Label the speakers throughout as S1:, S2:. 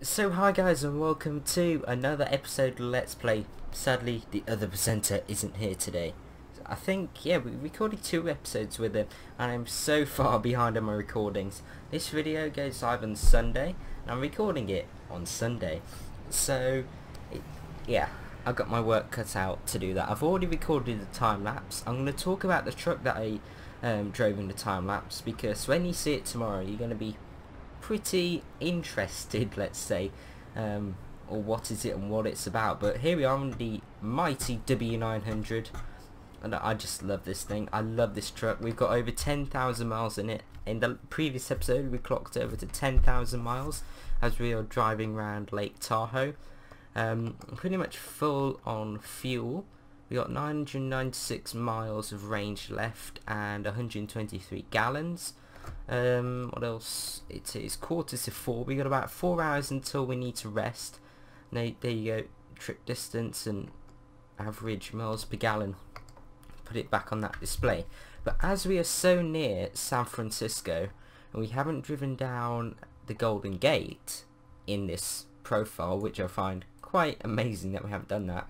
S1: So hi guys and welcome to another episode of Let's Play. Sadly the other presenter isn't here today. I think, yeah, we recorded 2 episodes with him and I'm so far behind on my recordings. This video goes live on Sunday and I'm recording it on Sunday. So, yeah, I've got my work cut out to do that. I've already recorded the time lapse. I'm going to talk about the truck that I drove in the time lapse, because when you see it tomorrow you're going to be pretty interested, let's say, or what is it and what it's about. But here we are on the mighty W900 and I just love this thing. I love this truck. We've got over 10,000 miles in it. In the previous episode we clocked over to 10,000 miles as we are driving around Lake Tahoe, pretty much full on fuel. We got 996 miles of range left and 123 gallons. What else? It is 3:45. We got about 4 hours until we need to rest. Now, there you go, trip distance and average miles per gallon. Put it back on that display. But as we are so near San Francisco and we haven't driven down the Golden Gate in this profile, which I find quite amazing that we haven't done that,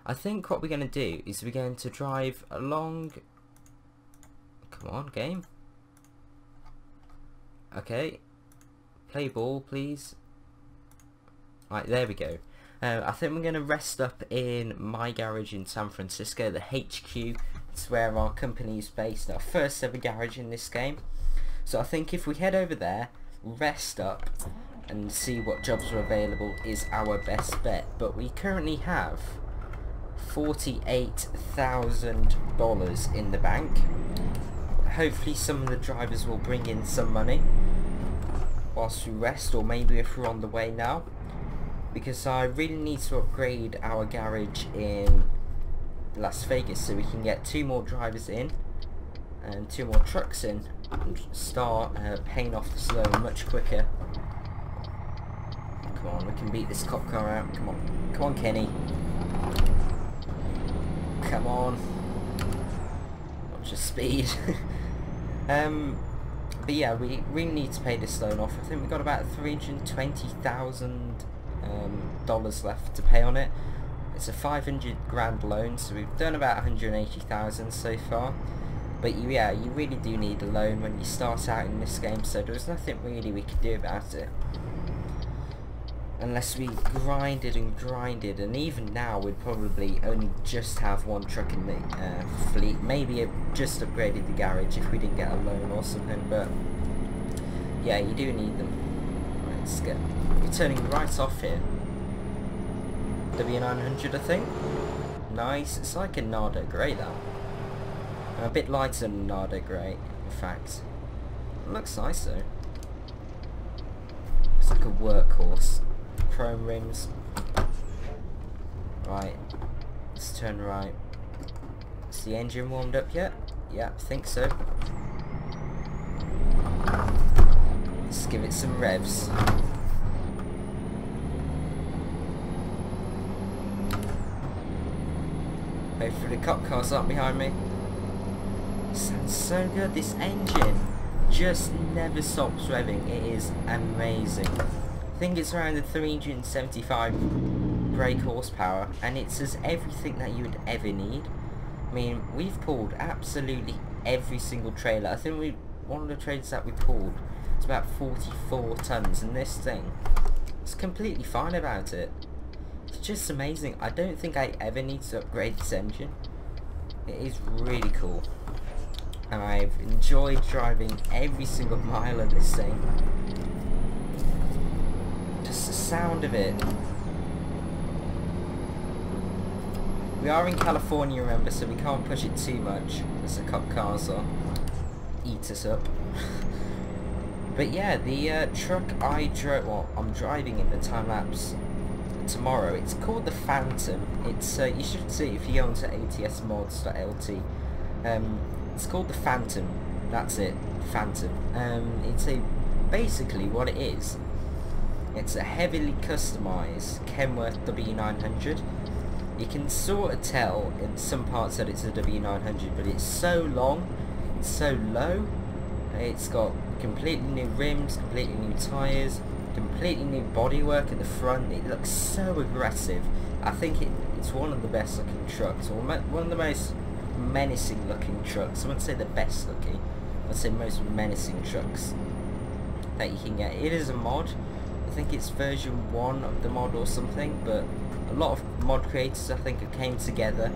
S1: I think what we're going to do is we're going to drive along. Come on, game. Okay, play ball please. Right, there we go. I think we're going to rest up in my garage in San Francisco, the HQ. It's where our company is based, our first ever garage in this game. So I think if we head over there, rest up and see what jobs are available is our best bet. But we currently have $48,000 in the bank. Hopefully some of the drivers will bring in some money whilst we rest, or maybe if we're on the way now, because I really need to upgrade our garage in Las Vegas so we can get 2 more drivers in and 2 more trucks in and start paying off this loan much quicker. Come on, we can beat this cop car out. Come on, come on Kenny, come on, watch your speed. But yeah, we really need to pay this loan off. I think we've got about $320,000 left to pay on it. It's a 500 grand loan, so we've done about 180,000 so far. But yeah, you really do need a loan when you start out in this game, so there's nothing really we could do about it. Unless we grinded and grinded, and even now we'd probably only just have 1 truck in the fleet. Maybe just upgraded the garage if we didn't get a loan or something, but yeah, you do need them. Right, let's get, we're turning right off here. W900 I think. Nice, it's like a Nardo Grey that. A bit lighter than Nardo Grey, in fact. It looks nice though. It's like a workhorse. Chrome rims. Right, let's turn right. Is the engine warmed up yet? Yeah, I think so. Let's give it some revs. Hopefully the cop cars aren't behind me. Sounds so good. This engine just never stops revving. It is amazing. I think it's around the 375 brake horsepower, and it says everything that you would ever need. I mean, we've pulled absolutely every single trailer. I think one of the trailers that we pulled is about 44 tons, and this thing is completely fine about it. It's just amazing. I don't think I ever need to upgrade this engine. It is really cool, and I've enjoyed driving every single mile of this thing. Just the sound of it. We are in California, remember, so we can't push it too much as the cop cars will eat us up. But yeah, the truck I drove, well, I'm driving in the time lapse tomorrow. It's called the Phantom. It's you should see if you go onto atsmods.lt. It's called the Phantom. That's it, Phantom. It's basically what it is. It's a heavily customized Kenworth W900. You can sort of tell in some parts that it's a W900, but it's so long, it's so low. It's got completely new rims, completely new tyres. Completely new bodywork at the front. It looks so aggressive. I think it's one of the best looking trucks, or one of the most menacing looking trucks. I wouldn't say the best looking, I'd say most menacing trucks that you can get. It is a mod. I think it's version 1 of the mod or something, but a lot of mod creators I think have came together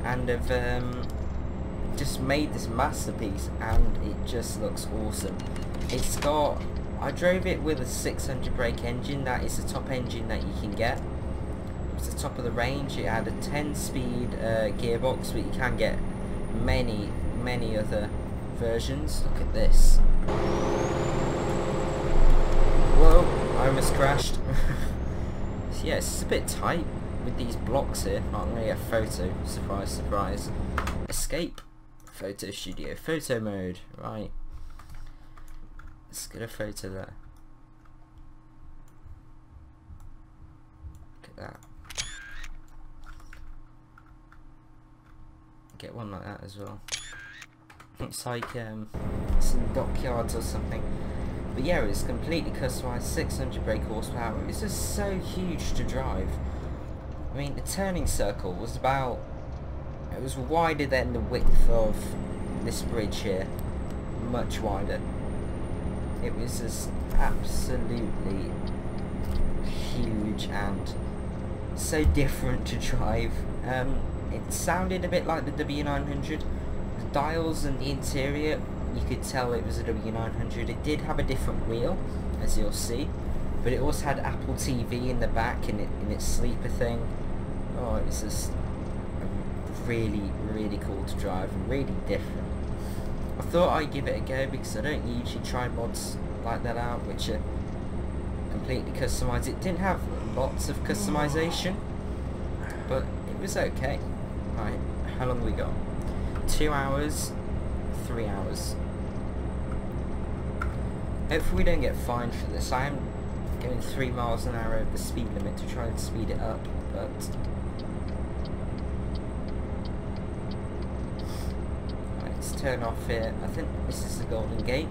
S1: and have just made this masterpiece, and it just looks awesome. It's got, I drove it with a 600 brake engine. That is the top engine that you can get. It's the top of the range. It had a 10-speed gearbox, but you can get many other versions. Look at this. Whoa, I almost crashed. So yeah, it's a bit tight with these blocks here. I'm going to get a photo. Surprise, surprise. Escape. Photo studio. Photo mode. Right. Let's get a photo there. Look at that. Get one like that as well. It's like some dockyards or something. But yeah, it's completely customized, 600 brake horsepower. It's just so huge to drive. I mean, the turning circle was about, it was wider than the width of this bridge here. Much wider. It was just absolutely huge and so different to drive. It sounded a bit like the W900. The dials and the interior, you could tell it was a W900. It did have a different wheel, as you'll see, but it also had Apple TV in the back in its sleeper thing. Oh, it was just really cool to drive and really different. I thought I'd give it a go because I don't usually try mods like that out, which are completely customized. It didn't have lots of customization, but it was okay. Right, how long have we got? 2 hours, 3 hours. Hopefully we don't get fined for this. I am going 3 miles an hour over the speed limit to try and speed it up, but right, let's turn off here. I think this is the Golden Gate.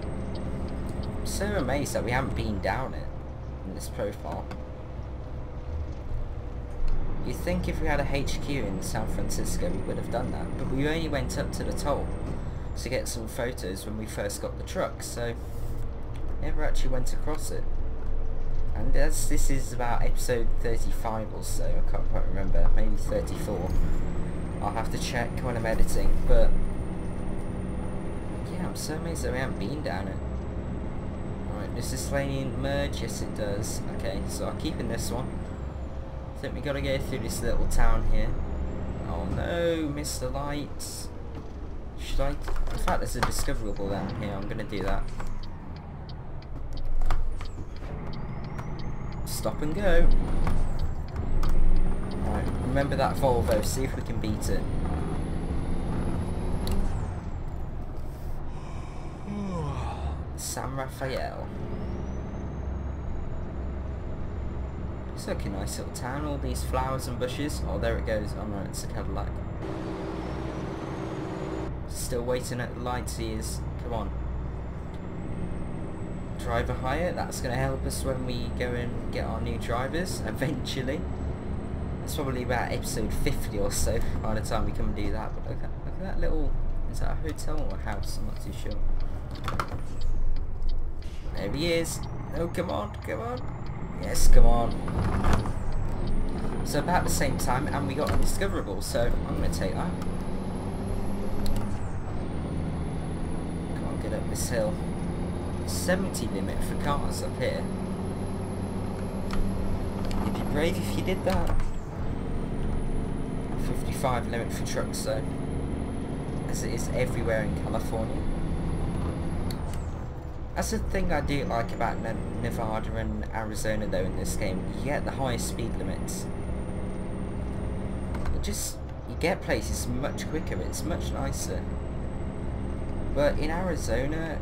S1: I'm so amazed that we haven't been down it in this profile. You'd think if we had a HQ in San Francisco we would have done that, but we only went up to the toll to get some photos when we first got the truck, so never actually went across it. And as this is about episode 35 or so, I can't quite remember, maybe 34, I'll have to check when I'm editing, but yeah, I'm so amazed that we haven't been down it. Alright, does this lane merge? Yes it does. Okay, so I'll keep in this one. I think we gotta go through this little town here. Oh no, missed the lights. Should I? In fact, there's a discoverable down here. I'm gonna do that. Stop and go. Right, remember that Volvo. See if we can beat it. San Rafael. It's like a nice little town, all these flowers and bushes. Oh, there it goes. Oh no, it's a Cadillac. Still waiting at the lights, he is. Come on. Driver hire, that's going to help us when we go and get our new drivers, eventually. It's probably about episode 50 or so by the time we come and do that. But look at that little, is that a hotel or a house? I'm not too sure. There he is. Oh, come on, come on. Yes, come on. So about the same time, and we got undiscoverable, so I'm going to take that. Can't get up this hill. 70 limit for cars up here. You'd be brave if you did that. 55 limit for trucks though, as it is everywhere in California. That's the thing I do like about Nevada and Arizona though in this game. You get the highest speed limits. You get places much quicker, it's much nicer. But in Arizona,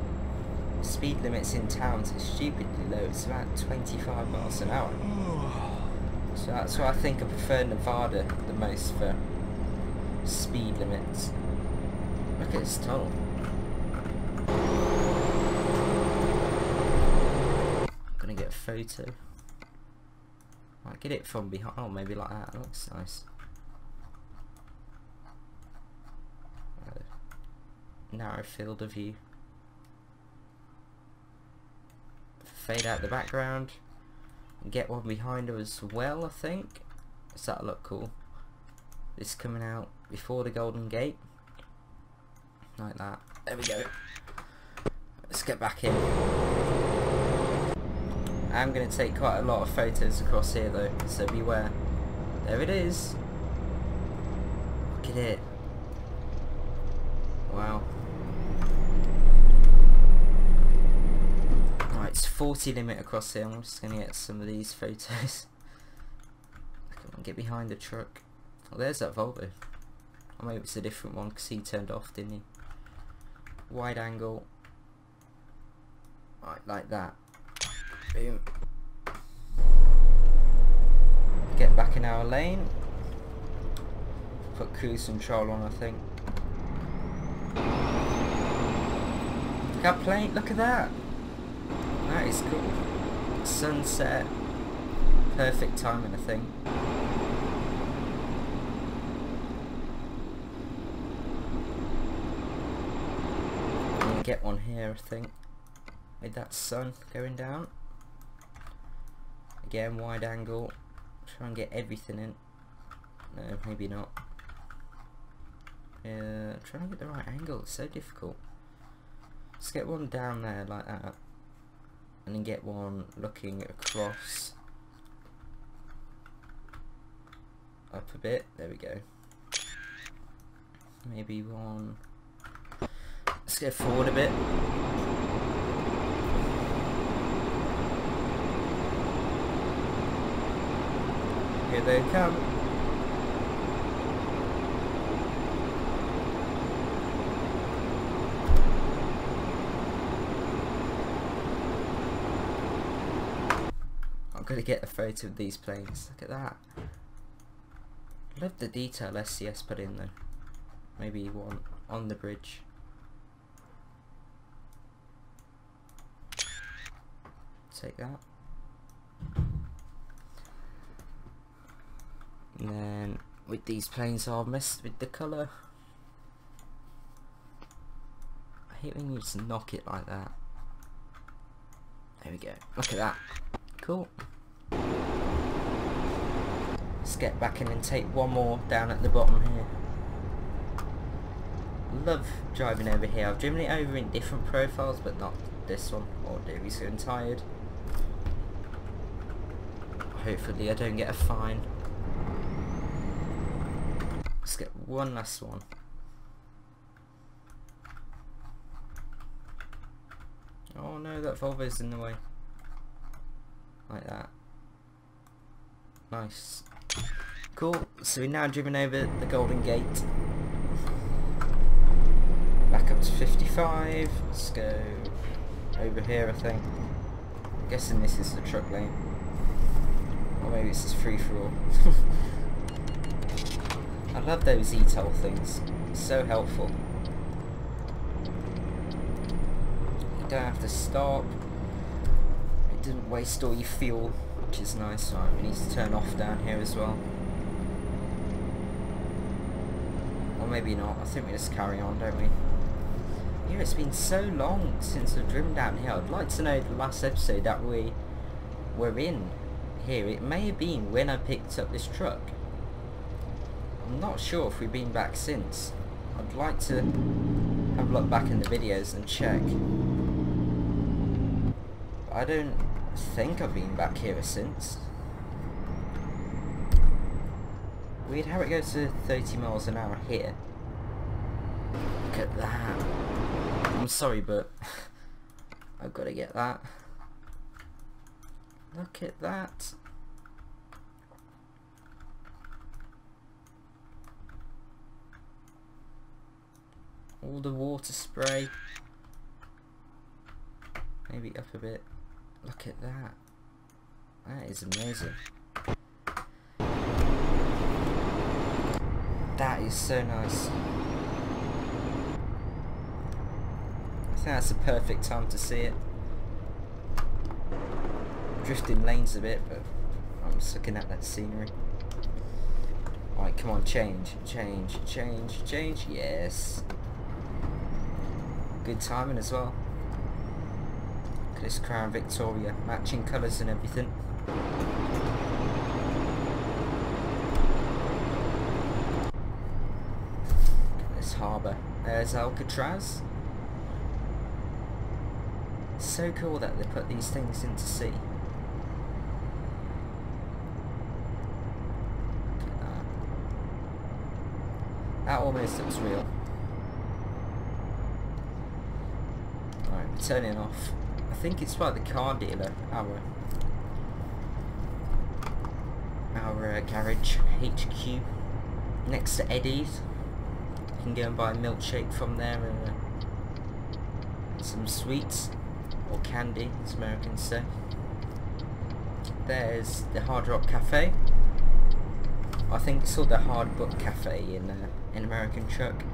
S1: speed limits in towns are stupidly low. It's about 25 miles an hour. So that's why I think I prefer Nevada the most for speed limits. Look at this tunnel. Gonna get photo. Might get it from behind. Oh, maybe like that. That looks nice. Narrow field of view. Fade out the background. And get one behind her as well, I think. Does that look cool? This coming out before the Golden Gate. Like that. There we go. Let's get back in. I'm going to take quite a lot of photos across here though, so beware. There it is. Look at it. Wow. Right, it's 40 limit across here. I'm just going to get some of these photos. Come on, get behind the truck. Oh, there's that Volvo. Or maybe it's a different one because he turned off, didn't he? Wide angle. Right, like that. Boom. Get back in our lane. Put cruise control on, I think. Look at that plane, look at that. That is cool. Sunset. Perfect timing, I think. I'm gonna get one here, I think. With that sun going down. Again, wide angle. Try and get everything in. No, maybe not. Trying to get the right angle, it's so difficult. Let's get one down there like that. And then get one looking across. Up a bit, there we go. Maybe one. Let's go forward a bit. Here they come. I've got to get a photo of these planes. Look at that. Love the detail SCS put in though. Maybe one on the bridge. Take that. And then with these planes I've messed with the colour. I hate when you just knock it like that. There we go. Look at that. Cool. Let's get back in and take one more down at the bottom here. Love driving over here. I've driven it over in different profiles but not this one. Oh dear, he's getting tired. Hopefully I don't get a fine. Let's get one last one. Oh no, that Volvo's in the way. Like that. Nice. Cool, so we've now driven over the Golden Gate. Back up to 55. Let's go over here, I think. I'm guessing this is the truck lane. Or maybe it's just free for all. I love those ETOL things. It's so helpful. You don't have to stop. It didn't waste all your fuel, which is nice. Right, we need to turn off down here as well. Or maybe not. I think we just carry on, don't we? Yeah, it's been so long since I've driven down here. I'd like to know the last episode that we were in here. It may have been when I picked up this truck. I'm not sure if we've been back since. I'd like to have a look back in the videos and check. But I don't think I've been back here since. Weird how it goes to 30 miles an hour here. Look at that. I'm sorry, but I've got to get that. Look at that. All the water spray. Maybe up a bit. Look at that. That is amazing. That is so nice. I think that's the perfect time to see it. drifting lanes a bit, but I'm just looking at that scenery. Right, come on, change. Yes. Good timing as well. Look at this Crown Victoria, matching colours and everything. Look at this harbour. There's Alcatraz. So cool that they put these things into sea. Look at that. That almost looks real. Right, we're turning off. I think it's by the car dealer, our garage HQ next to Eddie's. You can go and buy a milkshake from there and some sweets. Or candy, as Americans say. There's the Hard Rock Cafe. I think it's called the Hard Book Cafe in American truck.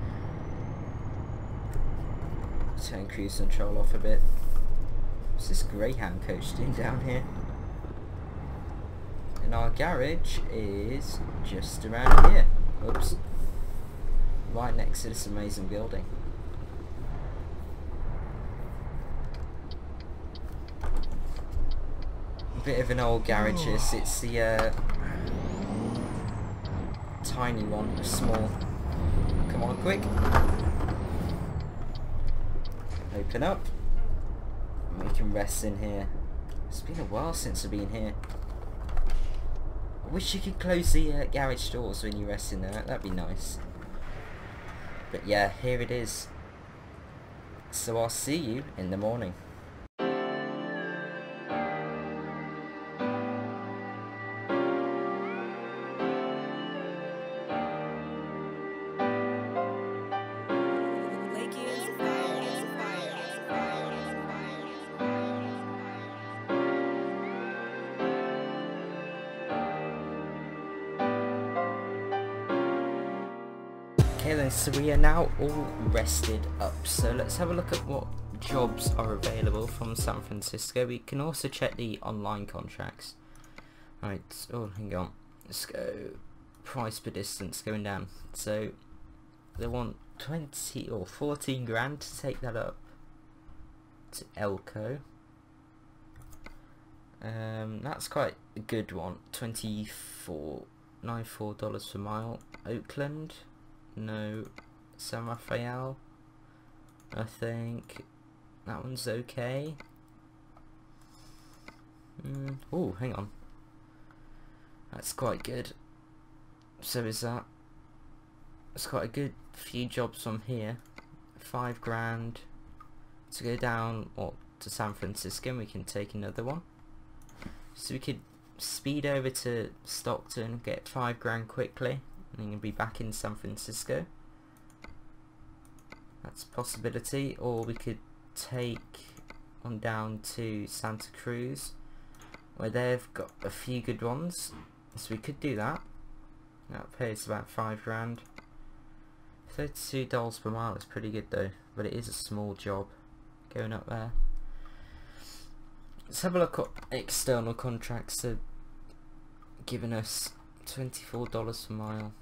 S1: Turn cruise control off a bit. What's this Greyhound coach doing down here? And our garage is just around here. Oops. Right next to this amazing building. Bit of an old garage this. It's the tiny one, small. Come on, quick. Open up. We can rest in here. It's been a while since I've been here. I wish you could close the garage doors when you rest in there. That'd be nice. But yeah, here it is. So I'll see you in the morning. Okay then, so we are now all rested up, so let's have a look at what jobs are available from San Francisco. We can also check the online contracts. Right, oh hang on, let's go price per distance going down. So they want 20 or 14 grand to take that up to Elko. That's quite a good one. $94 per mile. Oakland, no. San Rafael, I think that one's okay. Oh, hang on, that's quite good. So is that? It's quite a good few jobs from here. 5 grand to go down or to San Francisco, and we can take another one. So we could speed over to Stockton, get 5 grand quickly, and then be back in San Francisco. That's a possibility. Or we could take on down to Santa Cruz, where they've got a few good ones. So we could do that. That pays about 5 grand. $32 per mile is pretty good though, but it is a small job going up there. Let's have a look at external contracts. So giving us $24 per mile.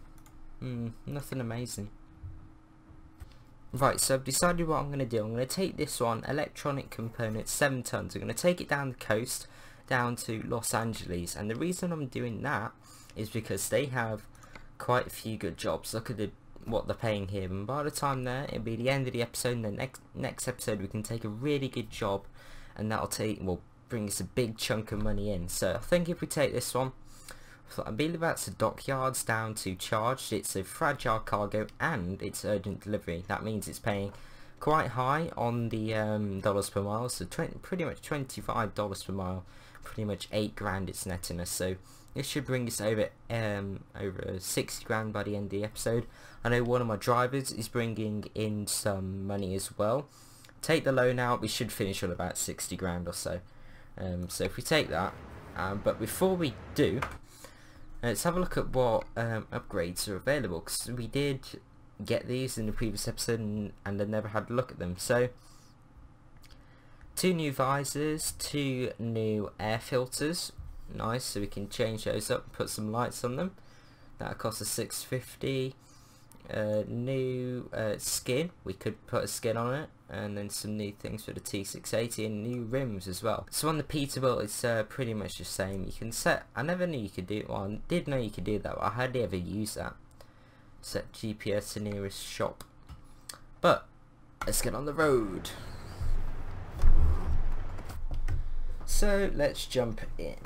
S1: Nothing amazing. Right, so I've decided what I'm going to do. I'm going to take this one, electronic components, 7 tons. I'm going to take it down the coast, down to Los Angeles. And the reason I'm doing that is because they have quite a few good jobs. Look at what they're paying here. And by the time there, it'll be the end of the episode. And the next episode, we can take a really good job. And that'll bring us a big chunk of money in. So I think if we take this one, I believe that's the dockyards down to charged. It's a fragile cargo and it's urgent delivery. That means it's paying quite high on the dollars per mile. So pretty much $25 per mile. Pretty much 8 grand it's netting us. So this should bring us over 60 grand by the end of the episode. I know one of my drivers is bringing in some money as well. Take the loan out, we should finish on about 60 grand or so. So if we take that, but before we do, let's have a look at what upgrades are available, because we did get these in the previous episode and I never had a look at them. So 2 new visors, 2 new air filters. Nice, so we can change those up, put some lights on them. That'll cost us $6.50. New skin, we could put a skin on it, and then some new things for the T680 and new rims as well. So on the Peterbilt, it's pretty much the same. You can set, I never knew you could do it, well I did know you could do that, but I hardly ever use that. Set GPS to nearest shop. But let's get on the road. So let's jump in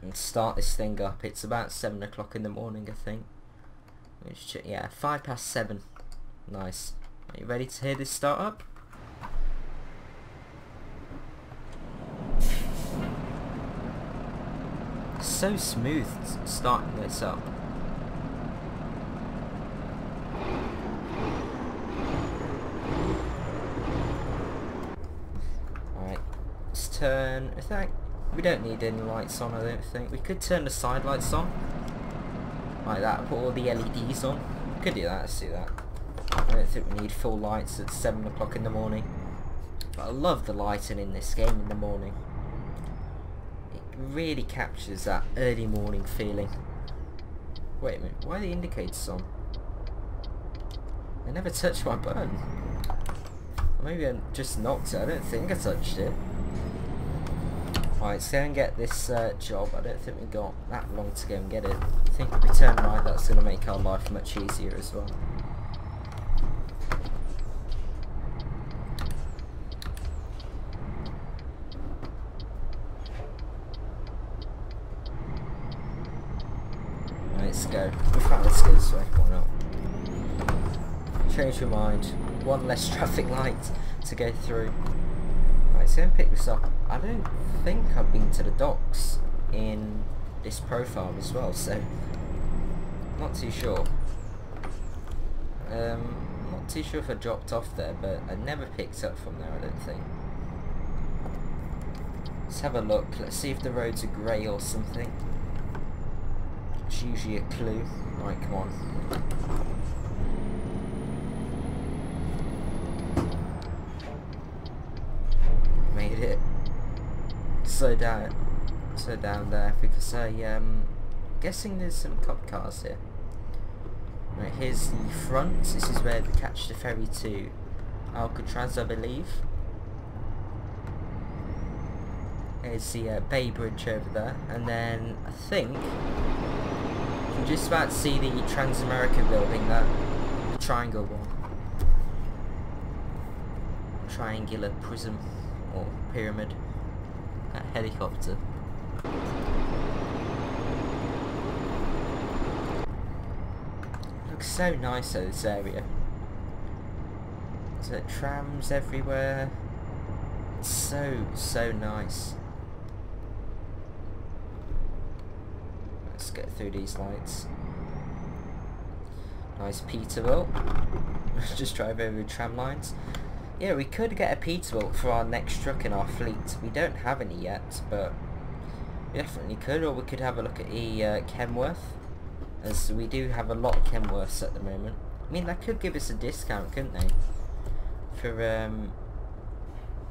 S1: and start this thing up. It's about 7 o'clock in the morning, I think. Yeah, 7:05. Nice. Are you ready to hear this start up? So smooth starting this up. Alright, let's turn. I think we don't need any lights on, I don't think. We could turn the side lights on. Like that, put all the LEDs on. Could do that, let's do that. I don't think we need full lights at 7 o'clock in the morning. But I love the lighting in this game in the morning. It really captures that early morning feeling. Wait a minute, why are the indicators on? I never touched my button. Or maybe I just knocked it, I don't think I touched it. Right, let's go and get this job. I don't think we've got that long to go and get it. I think if we turn right, that's going to make our life much easier as well. Right, let's go. In fact, let's go this way. Why not? Change your mind. One less traffic light to go through. Right, so I'm pick this up. I don't think I've been to the docks in this profile as well, so not too sure. Not too sure if I dropped off there, but I never picked up from there, I don't think. Let's have a look. Let's see if the roads are grey or something. It's usually a clue. Right, come on. Made it. Slow down there because I'm guessing there's some cop cars here. Right, here's the front. This is where they catch the ferry to Alcatraz, I believe. There's the Bay Bridge over there, and then I think you can just about see the Transamerica building there, the triangle one, triangular prism or pyramid. That helicopter. Looks so nice though, this area. There's trams everywhere. It's so nice. Let's get through these lights. Nice Peterbilt. Just drive over the tram lines. Yeah, we could get a Peterbilt for our next truck in our fleet. We don't have any yet, but we definitely could. Or we could have a look at the Kenworth, as we do have a lot of Kenworths at the moment. I mean, that could give us a discount, couldn't they? For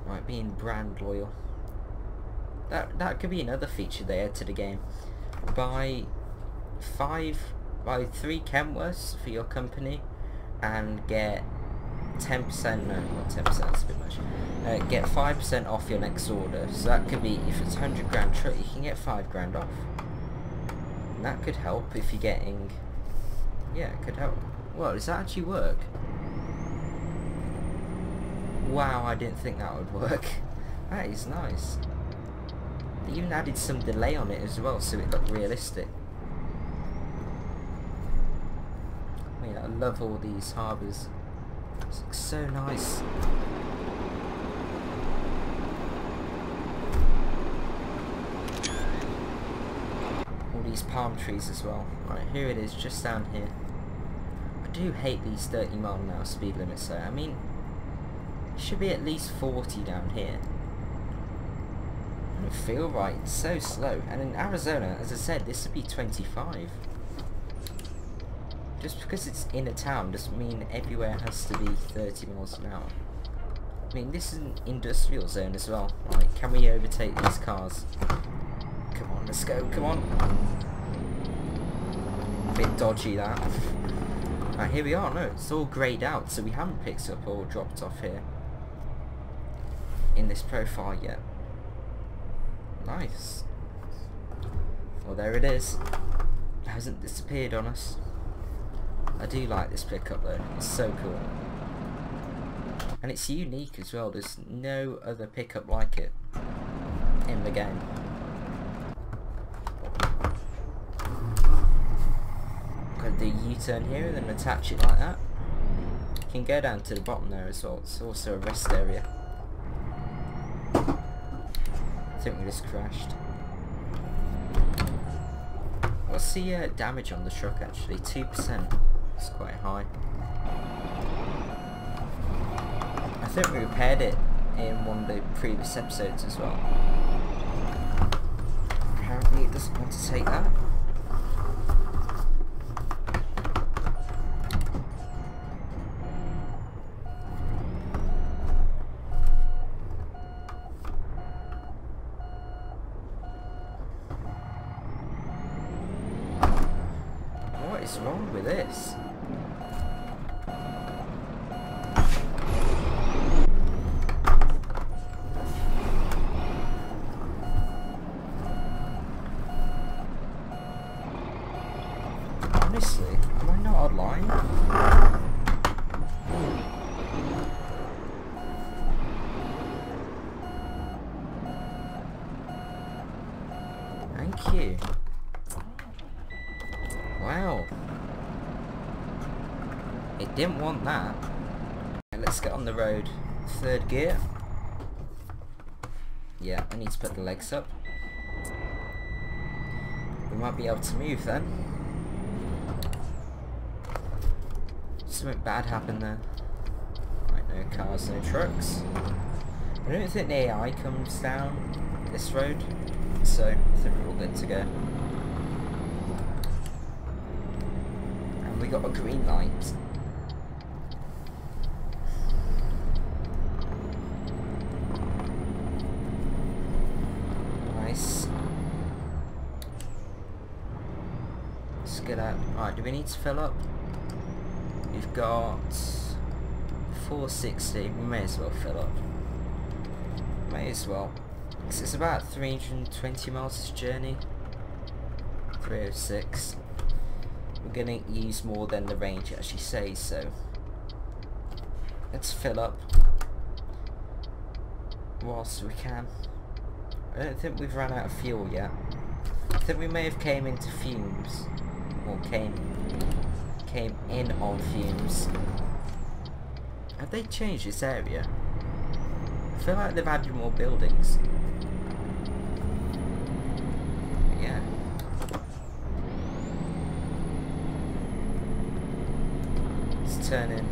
S1: right, being brand loyal. That could be another feature they add to the game. Buy 3 Kenworths for your company and get 10%, no, not 10%, that's a bit much. Get 5% off your next order. So that could be, if it's a 100 grand truck, you can get 5 grand off. And that could help if you're getting, yeah, it could help. Well, does that actually work? Wow, I didn't think that would work. That is nice. They even added some delay on it as well, so it looked realistic. Yeah, I love all these harbours. It looks so nice. All these palm trees as well. Right, here it is, just down here. I do hate these 30-mile-an-hour speed limits though. I mean, it should be at least 40 down here. Doesn't feel right, it's so slow. And in Arizona, as I said, this would be 25. Just because it's in a town doesn't mean everywhere has to be 30 miles an hour. I mean, this is an industrial zone as well. Like, can we overtake these cars? Come on, let's go, come on. A bit dodgy, that. Right, here we are. No, it's all greyed out, so we haven't picked up or dropped off here in this profile yet. Nice. Well, there it is. It hasn't disappeared on us. I do like this pickup though. It's so cool. And it's unique as well. There's no other pickup like it in the game. Gotta do a U-turn here and then attach it like that. You can go down to the bottom there as well. It's also a rest area. I think we just crashed. What's the damage on the truck actually? 2%. It's quite high. I think we repaired it in one of the previous episodes as well. Apparently it doesn't want to take that. What is wrong with this? Honestly, am I not online? Thank you. Wow. It didn't want that. Okay, let's get on the road. Third gear. Yeah, I need to put the legs up. We might be able to move then. Something bad happened there. Right, no cars, no trucks. I don't think the AI comes down this road, so I think we're all good to go. And we got a green light. Nice. Let's get out. Alright, do we need to fill up? We've got 460, we may as well fill up. May as well. Because it's about 320 miles this journey. 306. We're going to use more than the range actually says, so let's fill up whilst we can. I don't think we've run out of fuel yet. I think we may have came into fumes. Or came in on fumes. Have they changed this area? I feel like they've added more buildings. Yeah. Let's turn in.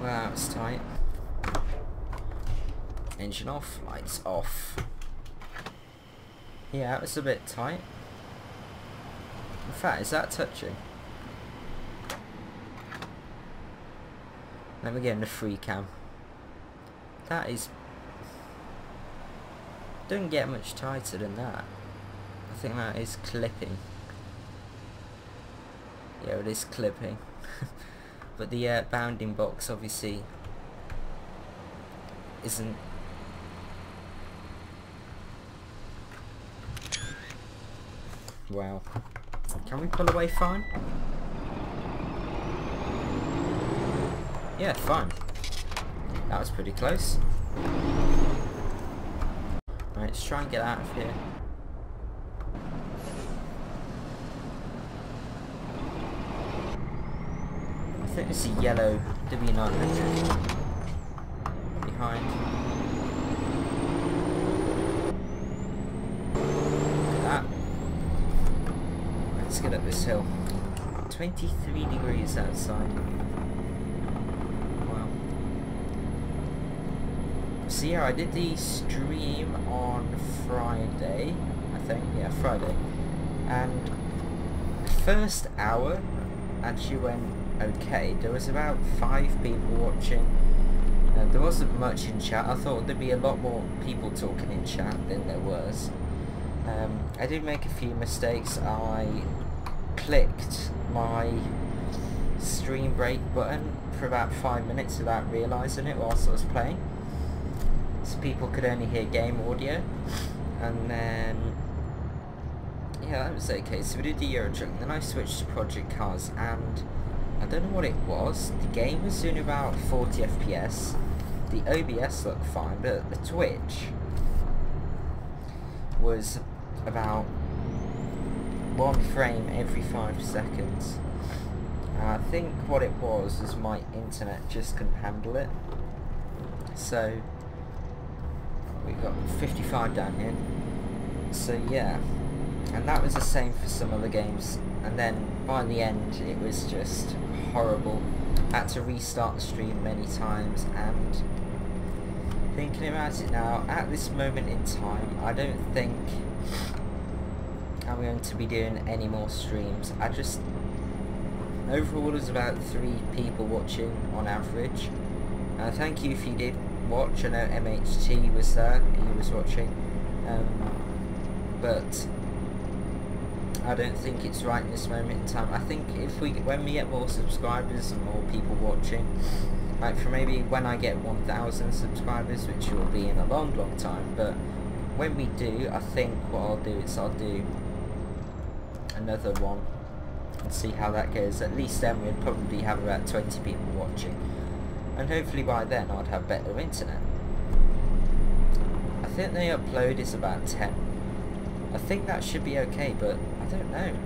S1: Wow, it's tight. Engine off, lights off. Yeah, it's a bit tight. In fact, is that touching? Let me get in the free cam. That is... Don't get much tighter than that. I think that is clipping. Yeah, it is clipping. But the bounding box obviously isn't. Wow. Can we pull away fine? Yeah, fine. That was pretty close. Right, let's try and get out of here. I think it's a yellow W900 behind. Look at that. Let's get up this hill. 23 degrees outside. Wow. So yeah, I did the stream on Friday, I think, yeah, Friday, and the first hour actually went okay. There was about 5 people watching. There wasn't much in chat. I thought there'd be a lot more people talking in chat than there was. I did make a few mistakes. I clicked my stream break button for about 5 minutes without realising it whilst I was playing, so people could only hear game audio. And then yeah, that was okay. So we did the Euro Truck, then I switched to Project Cars, and I don't know what it was. The game was doing about 40 FPS. The OBS looked fine, but the Twitch was about 1 frame every 5 seconds. And I think what it was my internet just couldn't handle it. So we got 55 down here. So yeah, and that was the same for some other games. And then by the end it was just horrible. I had to restart the stream many times, and thinking about it now, at this moment in time, I don't think I'm going to be doing any more streams. Overall there's about 3 people watching on average. Thank you if you did watch. I know MHT was there, he was watching. But I don't think it's right in this moment in time. I think when we get more subscribers and more people watching, like for maybe when I get 1,000 subscribers, which will be in a long time, but when we do, I think what I'll do is I'll do another one and see how that goes. At least then we'd probably have about 20 people watching, and hopefully by then I'd have better internet. I think the upload is about 10. I think that should be okay, but I don't know.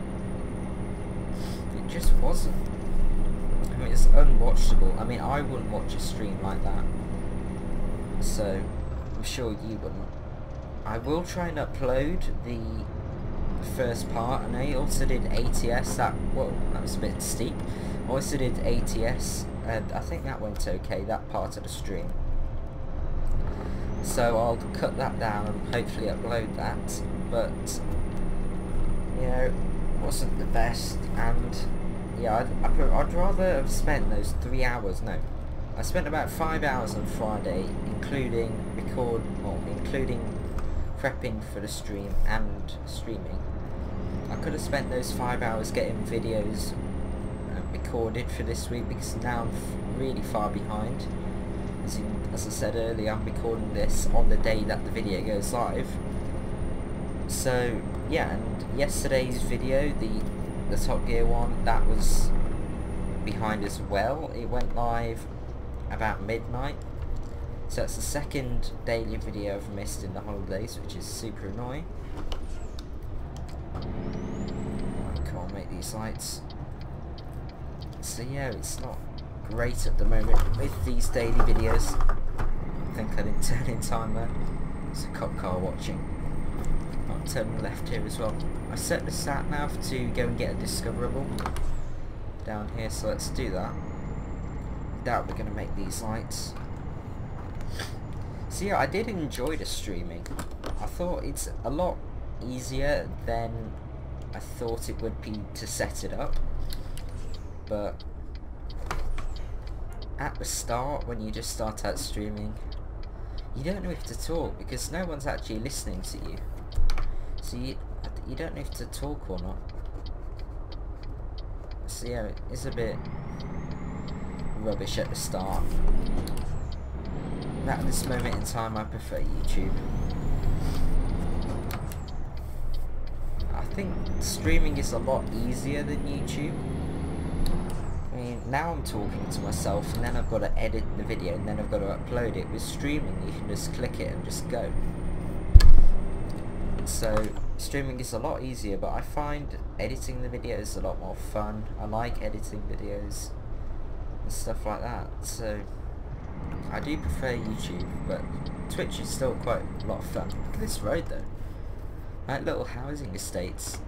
S1: It just wasn't. I mean, it's unwatchable. I mean, I wouldn't watch a stream like that, so I'm sure you wouldn't. I will try and upload the first part, and I also did ATS. That was a bit steep. I also did ATS, and I think that went okay, that part of the stream. So I'll cut that down and hopefully upload that. But you know, it wasn't the best, and yeah, I'd rather have spent those 3 hours. No, I spent about 5 hours on Friday, including prepping for the stream and streaming. I could have spent those 5 hours getting videos recorded for this week, because now I'm really far behind. As I said earlier, I'm recording this on the day that the video goes live. So yeah, and yesterday's video, the Top Gear one, that was behind as well. It went live about midnight, so it's the second daily video I've missed in the holidays, which is super annoying. Come on, make these lights. So yeah, it's not great at the moment with these daily videos. I think I didn't turn in time there. It's a cop car watching. I'm turning left here as well. I set the sat nav to go and get a discoverable down here, so let's do that. Doubt we're going to make these lights. So yeah, I did enjoy the streaming. I thought it's a lot easier than I thought it would be to set it up. But at the start, when you just start out streaming, you don't know if to talk, because no one's actually listening to you. So you don't know if to talk or not. So yeah, it's a bit rubbish at the start. At this moment in time, I prefer YouTube. I think streaming is a lot easier than YouTube. I mean, now I'm talking to myself, and then I've got to edit the video, and then I've got to upload it. With streaming, you can just click it and just go. So streaming is a lot easier, but I find editing the videos a lot more fun. I like editing videos and stuff like that, so I do prefer YouTube, but Twitch is still quite a lot of fun. Look at this road though, like little housing estates.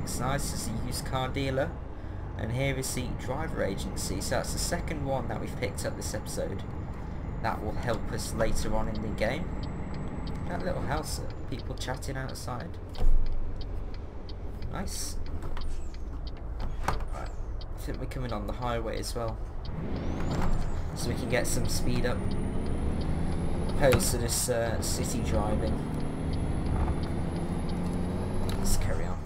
S1: It's nice. As a used car dealer, and here is the driver agency. So that's the second one that we've picked up this episode. that will help us later on in the game. That little house, people chatting outside. Nice. Right. I think we're coming on the highway as well, so we can get some speed up opposed to this city driving. Let's carry on.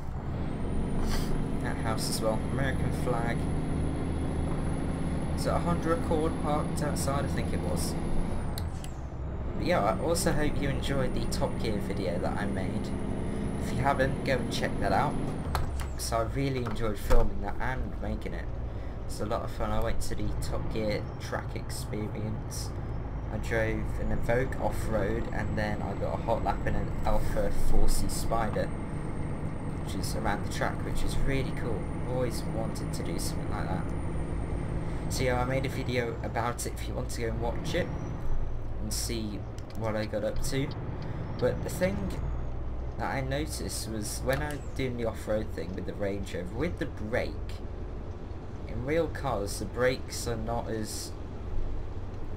S1: That house as well, American flag. Is it a Honda Accord parked outside? I think it was. But yeah, I also hope you enjoyed the Top Gear video that I made. If you haven't, go and check that out. So I really enjoyed filming that and making it. It's a lot of fun. I went to the Top Gear track experience. I drove an Evoque off-road, and then I got a hot lap in an Alpha 4C Spider, which is around the track, which is really cool. Always wanted to do something like that. So yeah, I made a video about it if you want to go and watch it and see what I got up to. But the thing that I noticed was when I was doing the off-road thing with the Range Rover, with the brake, in real cars the brakes are not as,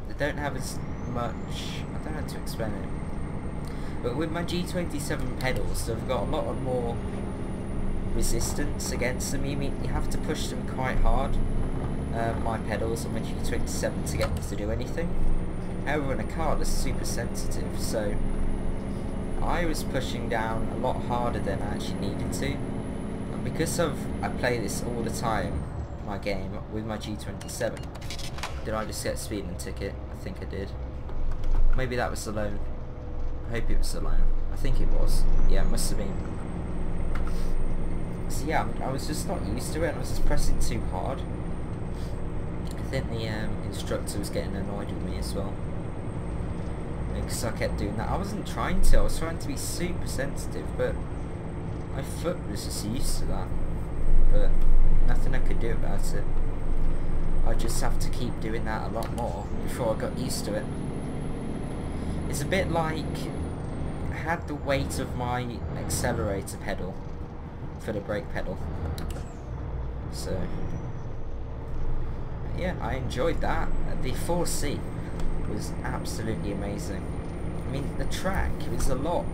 S1: they don't have as much, I don't know how to explain it, but with my G27 pedals they've got a lot of more resistance against them. You have to push them quite hard, my pedals on my G27, to get them to do anything. However, in a car they're super sensitive, so I was pushing down a lot harder than I actually needed to. And because I play this all the time, my game, with my G27. Did I just get a speeding ticket? I think I did. Maybe that was alone. I hope it was alone. I think it was. Yeah, it must have been. So yeah, I was just not used to it, and I was just pressing too hard. I think the instructor was getting annoyed with me as well, because I kept doing that. I wasn't trying to, I was trying to be super sensitive, but my foot was just used to that. But nothing I could do about it. I just have to keep doing that a lot more before I got used to it. It's a bit like I had the weight of my accelerator pedal for the brake pedal. So yeah, I enjoyed that. The 4C was absolutely amazing. I mean, the track is a lot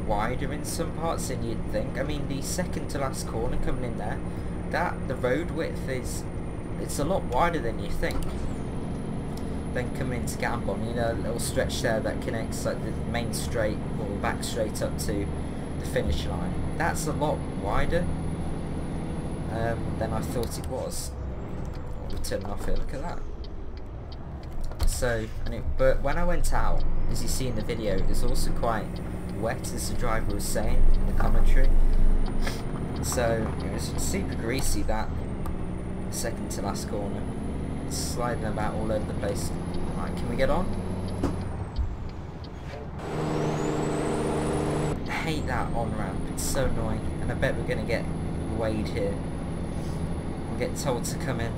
S1: wider in some parts than you'd think. I mean, the second to last corner coming in there, the road width it's a lot wider than you think. Then coming into Gambon, you know, a little stretch there that connects like the main straight or back straight up to the finish line. That's a lot wider than I thought it was. We're turning off here, look at that. So, but when I went out, as you see in the video, it was also quite wet, as the driver was saying in the commentary. So it was super greasy, that second to last corner. It's sliding about all over the place. Right, can we get on? I hate that on-ramp, it's so annoying, and I bet we're going to get weighed here. We'll get told to come in.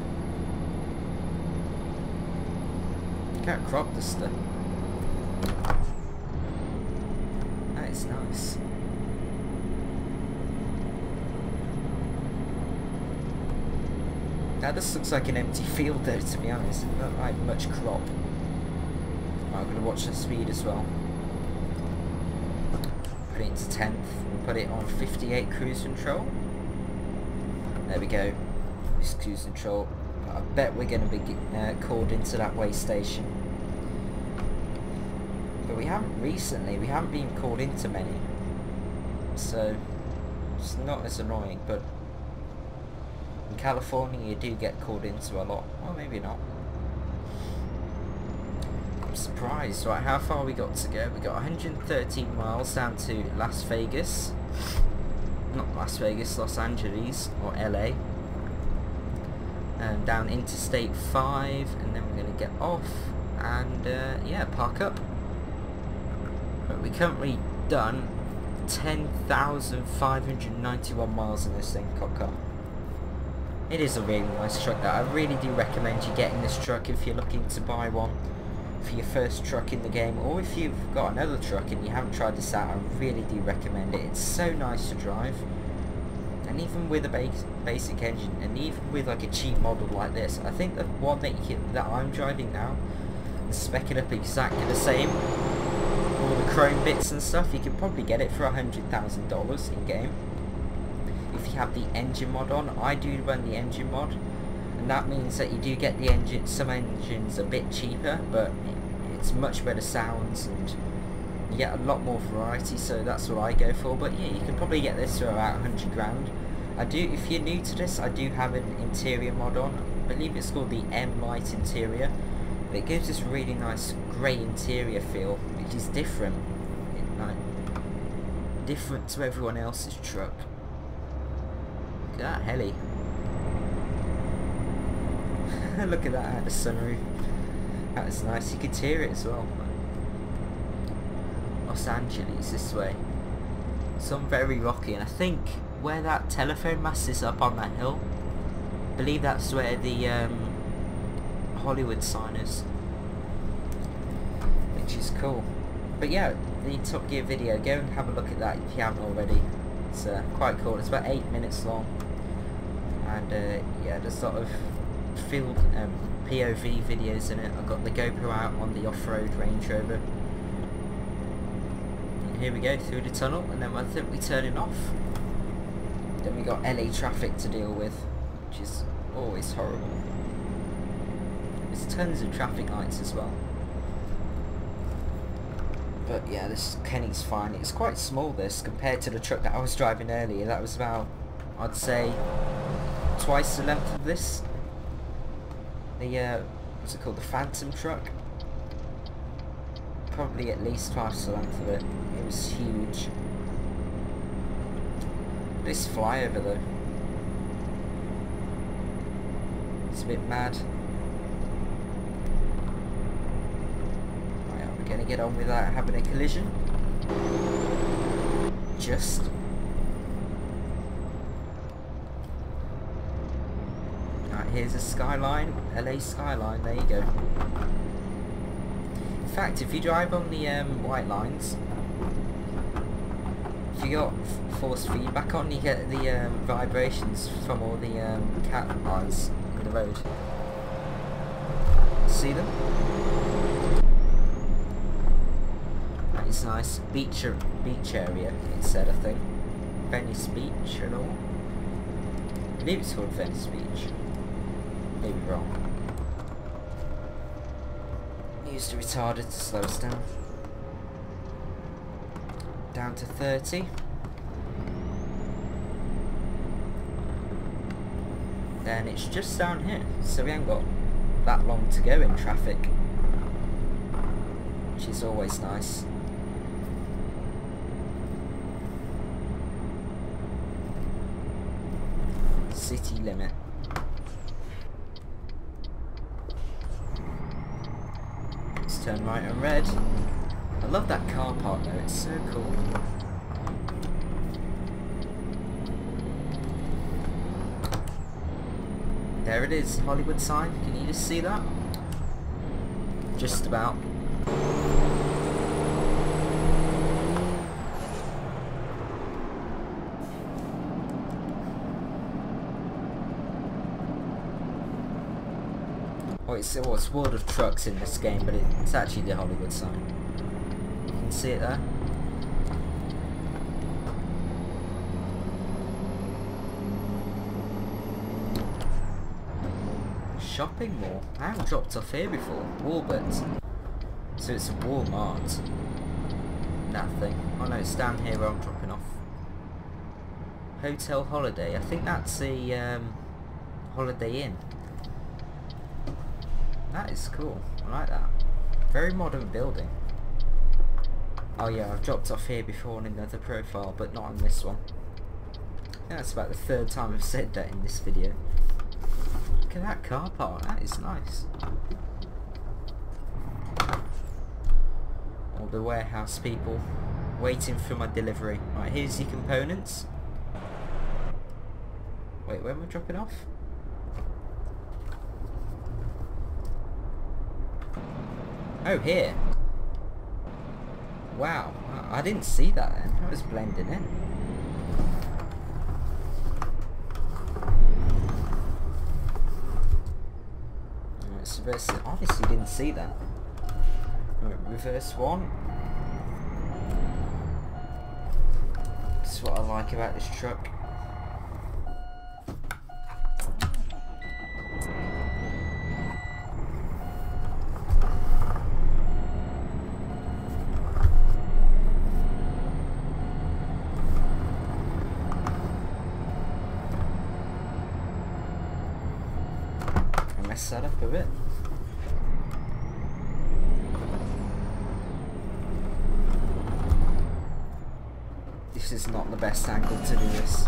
S1: Look at crop duster. That is nice. That just looks like an empty field though, to be honest. Not like much crop. Right, I'm going to watch the speed as well. Put it into 10th and put it on 58 cruise control. There we go. This cruise control. I bet we're going to be called into that way station. But we haven't been called into many. So it's not as annoying, but in California you do get called into a lot. Well, maybe not. I'm surprised. Right, how far we got to go? We got 113 miles down to Las Vegas. Not Las Vegas, Los Angeles or LA. And down Interstate 5, and then we're going to get off and yeah, park up. But we currently done 10,591 miles in this thing, cop car. It is a really nice truck though. I really do recommend you getting this truck if you're looking to buy one for your first truck in the game, or if you've got another truck and you haven't tried this out, I really do recommend it. It's so nice to drive, and even with a basic engine, and even with like a cheap model like this, I think the one that I'm driving now, spec it up exactly the same. All the chrome bits and stuff, you can probably get it for $100,000 in game. If you have the engine mod on, I do run the engine mod, and that means that you do get the engine, some engines a bit cheaper, but it's much better sounds and you get a lot more variety, so that's what I go for. But yeah, you can probably get this for about 100 grand. I do, if you're new to this, I do have an interior mod on. I believe it's called the M Light interior. But it gives this really nice grey interior feel, which is different. Different to everyone else's truck. Look at that heli. Look at that out of the sunroof. That is nice. You could hear it as well. Los Angeles this way. Some very rocky, and I think where that telephone mast is up on that hill, I believe that's where the Hollywood sign is, which is cool. But yeah, the Top Gear video, go and have a look at that if you haven't already. It's quite cool. It's about 8 minutes long, and yeah, there's a lot of field POV videos in it. I've got the GoPro out on the off-road Range Rover. Here we go through the tunnel, and then I think we're turning off. Then we got LA traffic to deal with, which is always horrible. There's tons of traffic lights as well. But yeah, this Kenny's fine. It's quite small, this, compared to the truck that I was driving earlier. That was about, I'd say, twice the length of this. The what's it called? The Phantom truck. Probably at least twice the length of it. It was huge. This flyover though, it's a bit mad. Right, we're gonna get on without having a collision. Just. Right, here's a skyline, LA skyline. There you go. In fact, if you drive on the white lines, if you got forced feedback on, you get the vibrations from all the cat eyes in the road. See them? That is nice. Beach area, it said, I think. Venice Beach and all. I believe it's called Venice Beach. Maybe wrong. Use the retarder to slow us down. Down to 30. Then it's just down here, so we haven't got that long to go in traffic, which is always nice. City limit. Let's turn right on red. I love that car park though, it's so cool. There it is, Hollywood sign. Can you just see that? Just about. Oh, it's World of Trucks in this game, but it's actually the Hollywood sign. You can see it there. Shopping mall? I haven't dropped off here before. Warbirds. So it's a Walmart. Nothing. Oh no, it's down here where I'm dropping off. Hotel Holiday. I think that's the Holiday Inn. That is cool. I like that. Very modern building. Oh yeah, I've dropped off here before on another profile, but not on this one. I think that's about the third time I've said that in this video. Look at that car park, that is nice. All the warehouse people waiting for my delivery. Right, here's your components. Wait, where am I dropping off? Oh, here. Wow, I didn't see that then. I was blending in. I honestly didn't see that. reverse one. That's what I like about this truck. I messed that up a bit. This is not the best angle to do this.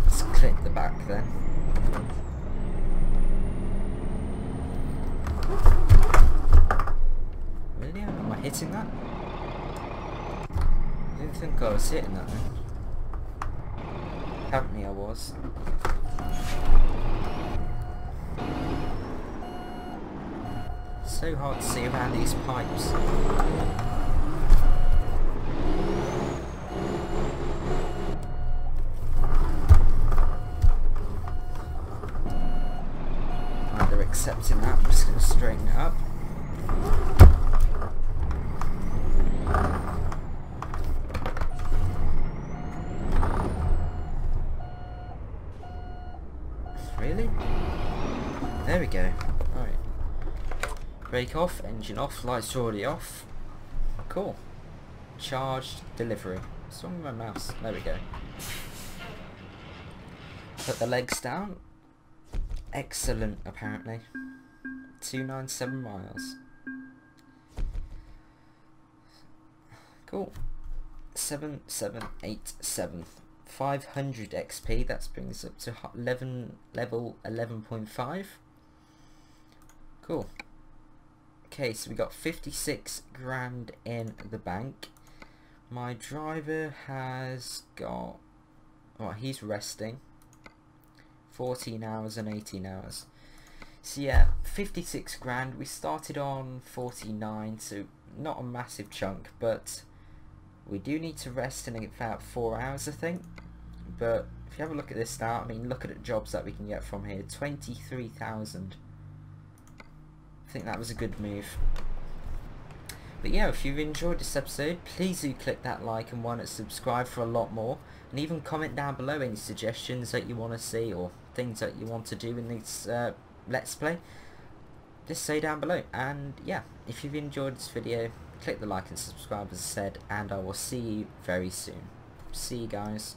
S1: Let's click the back then. Really? Am I hitting that? I didn't think I was hitting that then. Apparently I was. So hard to see around these pipes. Right, they're accepting that. I'm just going to straighten it up. Really? There we go. Alright. Brake off, engine off, lights already off. Cool. Charged, delivery. What's wrong with my mouse? There we go. Put the legs down. Excellent, apparently. 297 miles. Cool. 7787. 500 XP, that brings up to level 11.5. Cool. Okay, so we got 56 grand in the bank. My driver has got, well, he's resting 14 hours and 18 hours. So yeah, 56 grand. We started on 49, so not a massive chunk, but we do need to rest in about 4 hours, I think. But if you have a look at this now, I mean, look at the jobs that we can get from here. 23,000. I think that was a good move. But yeah, if you've enjoyed this episode, please do click that like and why not subscribe for a lot more. And even comment down below any suggestions that you want to see or things that you want to do in this Let's Play. Just say down below. And yeah, if you've enjoyed this video, click the like and subscribe as I said, and I will see you very soon. See you guys.